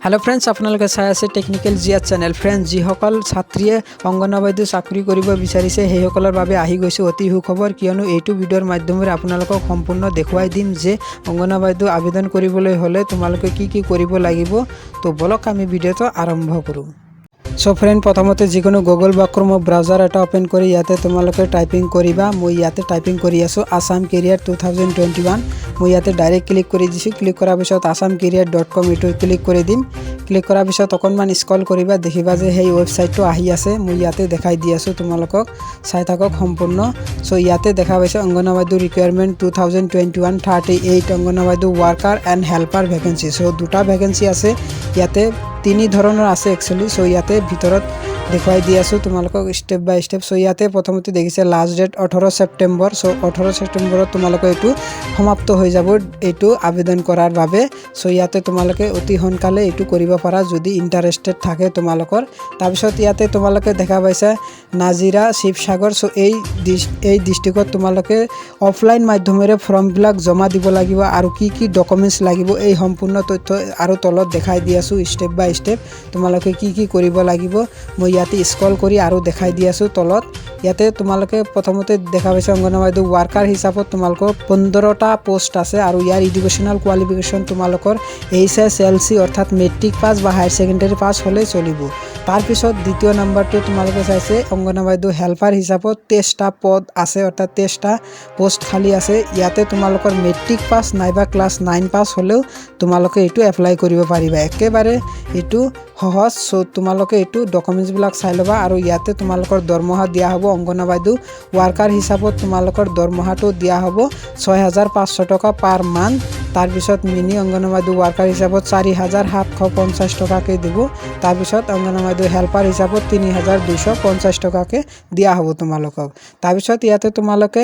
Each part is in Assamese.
हेलो फ्रेंड्स आपनालोके चाই আছে টেকনিক্যাল জিয়া চেনেল। ফ্ৰেন্ডছ যিসকল ছাত্ৰীয়ে অংগনবাড়ী চাকৰি কৰিব বিচাৰিছে সেইসকলৰ বাবে আহি গৈছে অতি সুখবৰ, কিয়নো এইটো ভিডিঅ'ৰ মাধ্যমেৰে আপোনালোকক সম্পূৰ্ণ দেখুৱাই দিম যে অংগনবাড়ী আবেদন কৰিবলৈ হ'লে তোমালোকে কি কৰিব লাগিব। তো বলক আমি ভিডিঅ'টো আৰম্ভ কৰোঁ। সো ফ্রেন্ড প্রথমতে যিকোনো গুগল বা ক্রোম ব্রাউজার এটা ওপেন করে ইয়াতে তোমালোকে টাইপিং করিবা। মই ইয়াতে টাইপিং কৰি আছো আসাম কেৰিয়াৰ 2021। মই ইয়াতে ডাইৰেক্ট ক্লিক কৰি দিছো। ক্লিক কৰাৰ পিছত asamcareer.com এটো ক্লিক কৰি দিম। ক্লিক কৰাৰ পিছত অকণমান স্ক্ৰল কৰিবা, দেখিবা যে সেই ৱেবসাইটটো আহি আছে। মই ইয়াতে দেখাই দি আছো তোমালোকক, চাই থাকক সম্পূৰ্ণ। সো ইয়াতে দেখা পাইছে Anganwadi recruitment 2021 38 Anganwadi worker and helper vacancy. So দুটা ভ্যাকেন্সি আছে ইয়াতে, তিনি ধৰণৰ আছে একচুয়ালি। সো ইয়াতে ভিতৰত দেখুৱাই দি আছো তোমালোকক স্টেপ বাই স্টেপ। সো ইয়াতে প্ৰথমতে দেখিছে লাষ্ট ডেট 18 সেপ্টেম্বৰ। সো 18 সেপ্টেম্বৰত তোমালোকে এইটো সমাপ্ত হৈ যাব এইটো আবেদন কৰাৰ বাবে। সো ইয়াতে তোমালোকে অতি সোনকালে এইটো কৰিব পাৰা যদি ইন্টাৰেস্টেড থাকে তোমালোকৰ। তাৰপিছত ইয়াতে তোমালোকে দেখা পাইছা নাজিৰা শিৱসাগৰ। সো এই ডিস্ট্ৰিক্টত তোমালোকে অফলাইন মাধ্যমেৰে ফৰ্মবিলাক জমা দিব লাগিব আৰু কি ডকুমেন্টস লাগিব এই সম্পূৰ্ণ তথ্য আৰু তলত দেখাই দি আছো স্টেপ বাই স্টেপ তোমালোকে কি কৰিব লাগিব। মই ইয়াতে স্ক্ৰল কৰি আৰু দেখাই দি আছো তলত। ইয়াতে তোমালোকে প্ৰথমতে দেখা পাইছে অংগনবাড়ী ওয়াৰ্কাৰ হিচাপত তোমালোকৰ 15টা পোষ্ট আছে আৰু ইয়াৰ এডুকেশনাল কোৱালিফিকেশন তোমালোকৰ HSLC অৰ্থাৎ মেট্ৰিক পাস বা হায়াৰ সেকেন্ডাৰী পাস হলে চলিব। তাৰপিছত দ্বিতীয় নাম্বাৰটো তোমালোকে চাইছে অংগনবাড়ী হেল্পাৰ হিচাপত 23টা পদ আছে অৰ্থাৎ 23টা পোষ্ট খালি আছে। ইয়াতে তোমালোকৰ মেট্ৰিক পাস নাইবা ক্লাস 9 পাস হলেও তোমালোকে এইটো এপ্লাই কৰিব পাৰিবা। একেবাৰে এইটো সহজ। সো তোমালোকে এইটো ডকুমেন্টসবিলাক চাই লবা আৰু ইয়াতে তোমালোকৰ দৰমহা দিয়া হ'ব। অংগনবাড়ী ওয়াৰ্কাৰ হিচাপত তোমালোকৰ দৰমহাটো দিয়া হ'ব 6500 টকা পাৰ মান্থ। তাৰপিছত মিনি অংগনবাড়ী ওয়াৰ্কাৰ হিচাপত 4750 টকাকে দিব। তাৰপিছত অংগনবাড়ী হেল্পাৰ হিচাপত 3250 টকাকে দিয়া হ'ব তোমালোকক। তাৰপিছত ইয়াতে তোমালোকে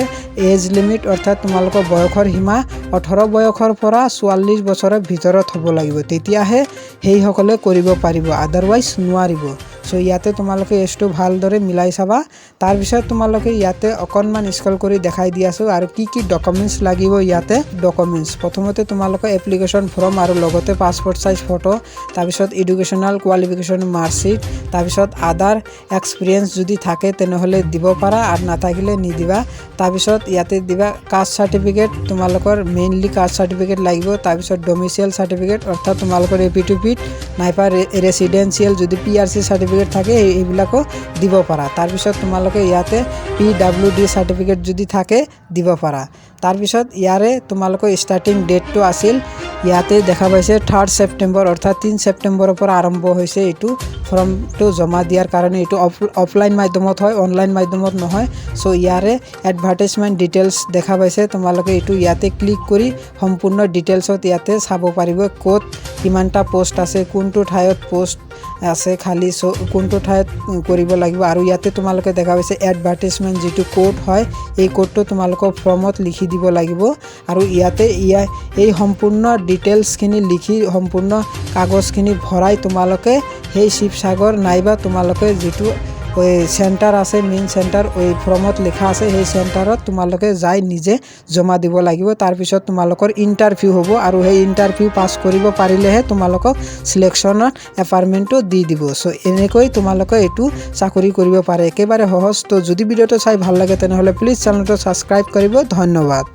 এজ লিমিট অৰ্থাৎ তোমালোকৰ বয়সৰ সীমা 18 বয়সৰ পৰা 44 বছৰৰ ভিতৰত হ'ব লাগিব, তেতিয়াহে সেইসকলে কৰিব পাৰিব, আদাৰৱাইজ নোৱাৰিব। সো ইয়াতে তোমালোকে এজটো ভালদৰে মিলাই চাবা। তাৰপিছত তোমালোকে ইয়াতে অকণমান স্ক্ৰল কৰি দেখাই দি আছো আৰু কি ডকুমেন্টস লাগিব। ইয়াতে ডকুমেন্টস প্ৰথমতে তোমালোকে এপ্লিকেশন ফৰ্ম আৰু লগতে পাসপোৰ্ট সাইজ ফটো, তাৰপিছত এডুকেশনাল কোৱালিফিকেশন মাৰ্কশিট, তাৰপিছত আদাৰ এক্সপিৰিয়েন্স যদি থাকে তেনেহলে দিব পাৰা আৰু নাথাকিলে নিদিবা। তাৰপিছত ইয়াতে দিবা কাষ্ট সাৰ্টিফিকেট, তোমালোকৰ মেইনলি কাষ্ট সাৰ্টিফিকেট লাগিব। তাৰপিছত ডমিচিয়েল সাৰ্টিফিকেট অৰ্থাৎ তোমালোকৰ এপিটুপিট নাইবা ৰেসিডেন্সিয়েল যদি PRC সাৰ্টিফিকেট থাকে এইবিলাকো দিব পাৰা। তাৰপিছত তোমালোকে ইয়াতে PWD সাৰ্টিফিকেট যদি থাকে দিব পাৰা। তাৰপিছত ইয়াৰে তোমালোকৰ ষ্টাৰ্টিং ডেটটো আছিল ইয়াতে দেখা পাইছে 3 সেপ্টেম্বৰ অৰ্থাৎ 3 সেপ্টেম্বৰৰ পৰা আৰম্ভ হৈছে এইটো ফৰ্মটো জমা দিয়াৰ কাৰণে। এইটো অফলাইন মাধ্যমত হয়, অনলাইন মাধ্যমত নহয়। সো ইয়াৰে এডভাৰটাইজমেন্ট ডিটেইলছ দেখা পাইছে তোমালোকে এইটো ইয়াতে ক্লিক কৰি সম্পূৰ্ণ ডিটেইলছত ইয়াতে চাব পাৰিব ক'ত কিমানটা পোষ্ট আছে, কোনটো ঠাইত পোষ্ট আছে খালি, কোনটো ঠাইত কৰিব লাগিব। আৰু ইয়াতে তোমালোকে দেখা পাইছে এডভাৰটাইজমেন্ট যিটো কোড হয় এই কোডটো তোমালোকৰ ফৰ্মত লিখি দিব লাগিব। আৰু ইয়াতে এই সম্পূৰ্ণ ডিটেইলছখিনি লিখি সম্পূৰ্ণ কাগজখিনি ভৰাই তোমালোকে সেই শিৱসাগৰ নাইবা তোমালোকে যিটো সেন্টার আছে মেইন সেন্টার ওই ফর্মত লেখা আছে সেই সেন্টারত তোমালোকে যাই নিজে জমা দিব লাগিব। তাৰপিছত তোমালোকৰ ইন্টাৰভিউ হ'ব আৰু সেই ইন্টাৰভিউ পাস কৰিব পাৰিলেহে তোমালোকক সিলেকশনত এপইন্টমেন্টটো দি দিব। সো এনেকৈ তোমালোকে এইটো চাকৰি কৰিব পাৰে, একেবাৰে সহজ। তো যদি ভিডিঅ'টো চাই ভাল লাগে তেনেহলে প্লিজ চেনেলটো সাবস্ক্ৰাইব কৰিব। ধন্যবাদ।